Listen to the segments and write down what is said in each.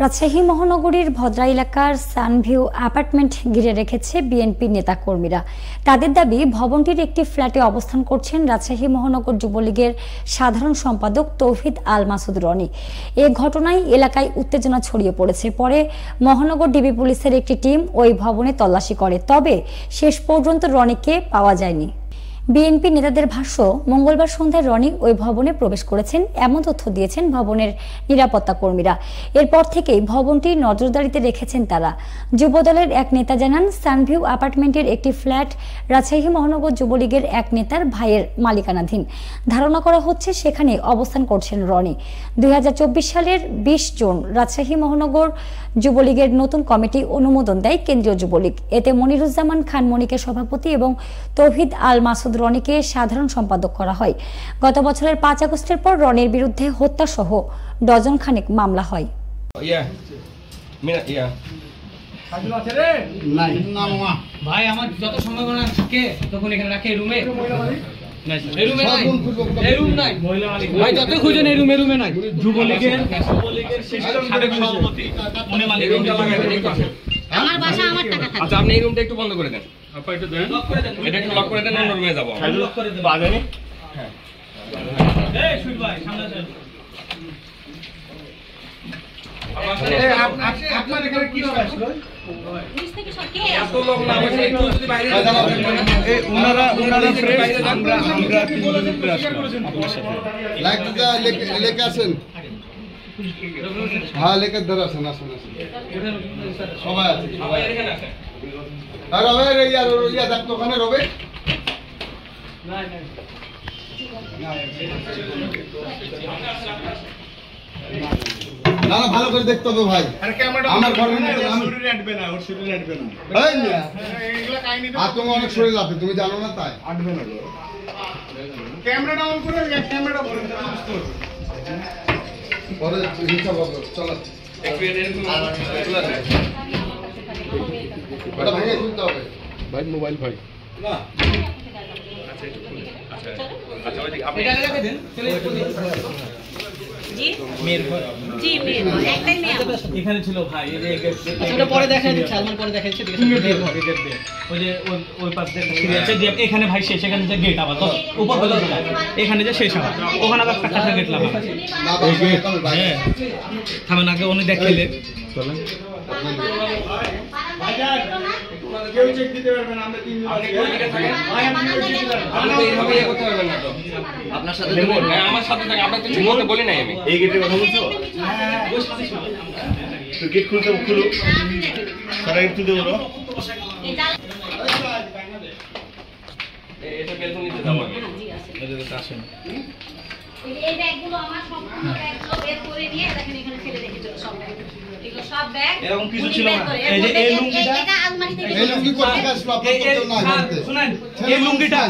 রাজশাহী মহানগরীর ভদ্রা এলাকার Sunview apartment ঘিরে রেখেছে বিএনপি নেতাকর্মীরা। তাদের দাবি, ভবনটির একটি ফ্ল্যাটে অবস্থান করছেন রাজশাহী মহানগর যুবলীগের সাধারণ সম্পাদক তৌহিদ আল মাসুদ রনি। এ ঘটনায় এলাকায় উত্তেজনা ছড়িয়ে পড়েছে। পরে মহানগর ডিবি পুলিশের একটি টিম ওই ভবনে তল্লাশি করে, তবে শেষ পর্যন্ত রনিকে পাওয়া যায়নি। বিএনপি নেতাদের ভাষ্য, মঙ্গলবার সন্ধ্যায় রনি ওই ভবনে প্রবেশ করেছেন, এমন তথ্য দিয়েছেন ভবনের নিরাপত্তা কর্মীরা। এরপর থেকেই ভবনটি নজরদারিতে রেখেছেন তারা। যুবদলের এক নেতা জানান, সানভিউ অ্যাপার্টমেন্টের একটি ফ্ল্যাট রাজশাহী মহানগর যুবলীগের এক নেতার ভাইয়ের মালিকানাধীন। ধারণা করা হচ্ছে সেখানে অবস্থান করছেন রনি। 2024 সালের 20 জুন রাজশাহী মহানগর যুবলীগের নতুন কমিটি অনুমোদন দেয় কেন্দ্রীয় যুবলীগ। এতে মনিরুজ্জামান খান মনিকে সভাপতি এবং তৌহিদ আল মাসুদ রনিকে সাধারণ সম্পাদক করা হয়। গত বছরের 5 আগস্টের পর রনির বিরুদ্ধে হত্যা সহ ডজন খানেক মামলা হয়। ভাই আমার যত সম্ভাবনা থাকে তখন এখানে রাখে রুমে। ভাই যত খুঁজেন এই রুমে নাই। যুবলীগের সাবেক সভাপতি উনি মালিক। আমার বাসা আমার টাকা থাকে। আচ্ছা, আপনি এই রুমটা একটু বন্ধ করে দেন। আপা একটু দেন, লক করে দেন। এটা একটু লক করে দেন, অন্য রুমে যাব। লক করে দেন। বাজানি হ্যাঁ। এই সুইট ভাই সামনে আসেন। আপনার এখানে কি আসলো? নিচ থেকে সব কে এত লোক না, আমাকে একটু যদি বাইরে এই ওনারা ফ্রেন্ড, আমরা তিনজন উপরে আসলাম আপনার সাথে। লাইক দিতে লেকে আসেন। হ্যাঁ, লেকে ধরে আসেন, আসেন আসেন। সবাই আছে, সবাই এখানে আসেন। আর রবে ইয়া দেখ তো ওখানে রবে। না না, ভালো করে দেখতে হবে ভাই। আমার ঘরের মধ্যে শরীরে আটবে না, ওর শরীরে আটবে না। এই মিয়া, আর তোমার অনেক শরীর আছে, তুমি জানো না তাই। আটবে না। ক্যামেরাটা অন করে, ক্যামেরাটা বন্ধ করে। পরে হিসাব হবে, চলো। একটু এরকম খুলে দেন। ওটা ভেঙে খুলতে হবে। ভাই মোবাইল ভাই না আচ্ছা, ওইদিকে আপনি এটা রেখে দেন। চলে জি মেয়ের ঘর। জি মেয়ে একটাই মেয়ে আমার। এখানে ছিল ভাই, এই যে আচ্ছা ওটা পরে দেখা দিচ্ছে, সালমান পরে দেখা দিচ্ছে। ওই যে ওই পাশ দিয়ে সিঁড়ি আছে, যে এখানে ভাই শেষ, এখানে যে গেট আবার তো উপর বলে যায়, এখানে যে শেষ আবার ওখানে আবার একটা কাঁচা গেট লাগা। না ভাই, হ্যাঁ থামেন, আগে উনি দেখাইলে চলেন। কেউ চেক দিতে পারবে না, আমরা তিনজন আপনি কোন দিকে থাকেন? আপনি তো এইভাবে ইয়ে করতে পারবেন না তো। আপনার সাথে হ্যাঁ, আমার সাথে থাকেন। আপনাকে কিছু বলতে বলি নাই আমি। এই গেটের কথা বলছো? তো গেট খুলতে খুলো, সারা গেট খুলতে বলো। এটা বেলকনিতে যাবো আমি। আসেন। এই ব্যাগগুলো আমার সম্পূর্ণ ব্যাগগুলো বের করে নিয়ে দেখেন এখানে ফেলে রেখেছিল সব ব্যাগ। এগুলো সব ব্যাগ এরকম কিছু উনি ছিল বের না। করে, এই যে এর এই মধ্যে লুঙ্গিটা, এটা আলমারি থেকে এই লুঙ্গি কোথা থেকে আসলো? আপনার তো না জানতে। শুনেন, এই লুঙ্গিটা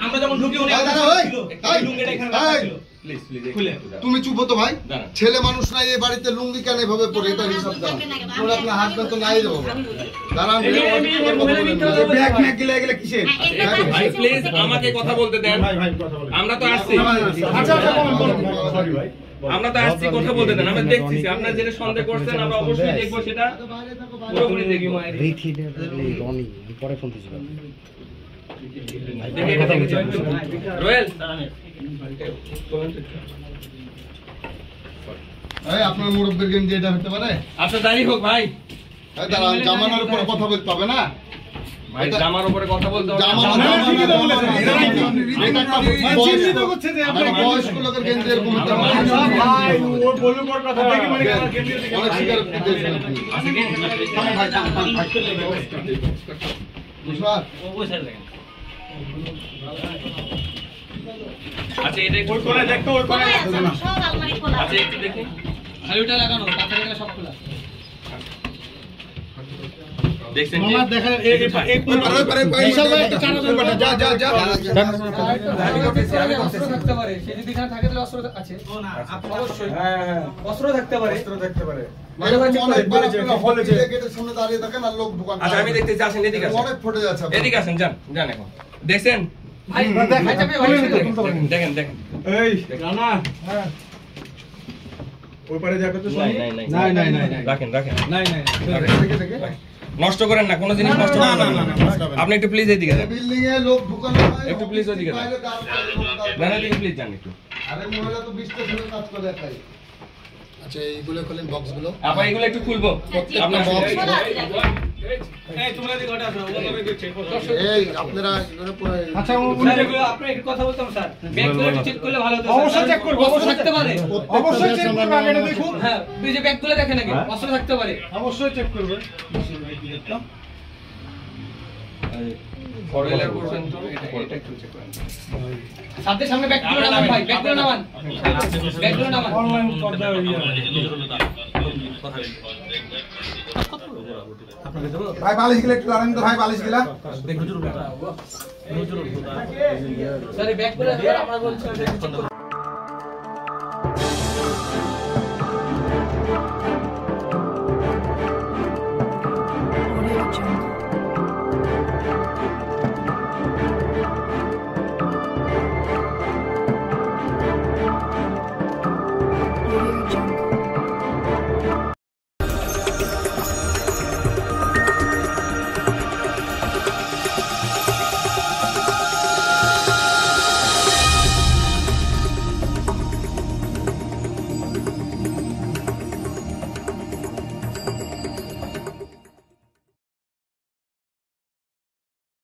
আমরা যখন ঢুকি উনি দাদা, ওই, ছিল, এই, এই লুঙ্গিটা এখানে রাখা এই। ছিল। প্লিজ খুলে তুমি চুপ হতো ভাই। দাঁড়ান। ছেলে মানুষ নাই এই বাড়িতে, লুঙ্গি কেন এভাবে পরে? এটা হিসাব দাও। তোর আপনার হাজবেন্ড তো নাই রে বাবা। দাঁড়ান, ব্যাগ ম্যাগ গেলে এগুলো কিসের? ভাই প্লিজ আমাকে কথা বলতে দেন। ভাই কথা বলে। আমরা তো আসছি, আচ্ছা বলুন, সরি ভাই। আমরা তো আসছি, কথা বলতে দেন। আমরা দেখতেছি আপনারা যেটা সন্দেহ করছেন, আমরা অবশ্যই দেখবো সেটা পুরোপুরি দেখবো। রোয়েল এই আপনার মুরব্বির গেঞ্জি এটা হতে পারে? আচ্ছা, যাই হোক ভাই, এই দাঁড়ান, জামানার উপরে কথা বলতে হবে না। ভাই জামার উপরে কথা বলতে হবে। বয়স্ক লোকের গেঞ্জি এরকম হতে পারে। ভাই ও বলুক ওর কথা, দেখি মানে আমার গেঞ্জি দেখে অনেক শিকার দিয়েছেন। আছে কি? বুঝবার? ওই সাইড দেখেন। আচ্ছা, এটা একটু ওই কোণে দেখতো, ওই কোণে সব আলমারি খোলা আচ্ছা, একটু দেখি। খালি ওটা লাগানো, পাথরের এখানে সব খোলা। দেখছেন কি? দেখেন এই পুরো যা যা যা অস্ত্র থাকতে পারে, সে যদি এখানে থাকে তাহলে অস্ত্র আছে। অবশ্যই অস্ত্র থাকতে পারে। গেটের সামনে দাঁড়িয়ে থাকেন আর লোক দোকান। আচ্ছা, আমি দেখতেছি, আসেন এদিকে আসেন। অনেক ফুটে যাচ্ছে। এদিকে আসেন, যান যান। এখন দেখছেন? ভাই দেখেন, দেখেন দেখেন। এই রানা ওই পারে যাবে তো নাই নাই নাই নাই নাই নাই রাখেন রাখেন নাই নাই নষ্ট করেন না, কোনো জিনিস নষ্ট করেন না। আপনি একটু প্লিজ এইদিকে যান, বিল্ডিং এ লোক ঢুকানো হয় একটু please ওদিকে যান। না না দিকে প্লিজ যান একটু। আরে মহিলা তো 20টা ছেলে কাজ করে একাই। আচ্ছা এইগুলো খোলেন বক্সগুলো। আপা এগুলো একটু খুলবো আপনার এই তোমরা দিকে ওটা আসো ওভাবে চেক করো। এই আপনারা এগুলো পুরো আচ্ছা আপনি একটু কথা বলতাম স্যার। ব্যাগগুলো একটু চেক করলে ভালো হতো। অবশ্যই চেক করব, অস্ত্র থাকতে পারে। অবশ্যই চেক করব, আগে এটা দেখুন। হ্যাঁ, তুই যে ব্যাগগুলো দেখে নাকি অস্ত্র থাকতে পারে। অবশ্যই চেক করবে। ফরেলার করছেন তো এটা একটু চেক করেন। সাথে সামনে ব্যাগগুলো নামান ভাই, ব্যাগগুলো নামান। ব্যাগগুলো নামান। অনলাইন পর্দা ভাই বালিশ গিলা একটু আনেন তো ভাই, বালিশ গিলা স্যার এই ব্যাগগুলো আমরা বলছি চেক করতে।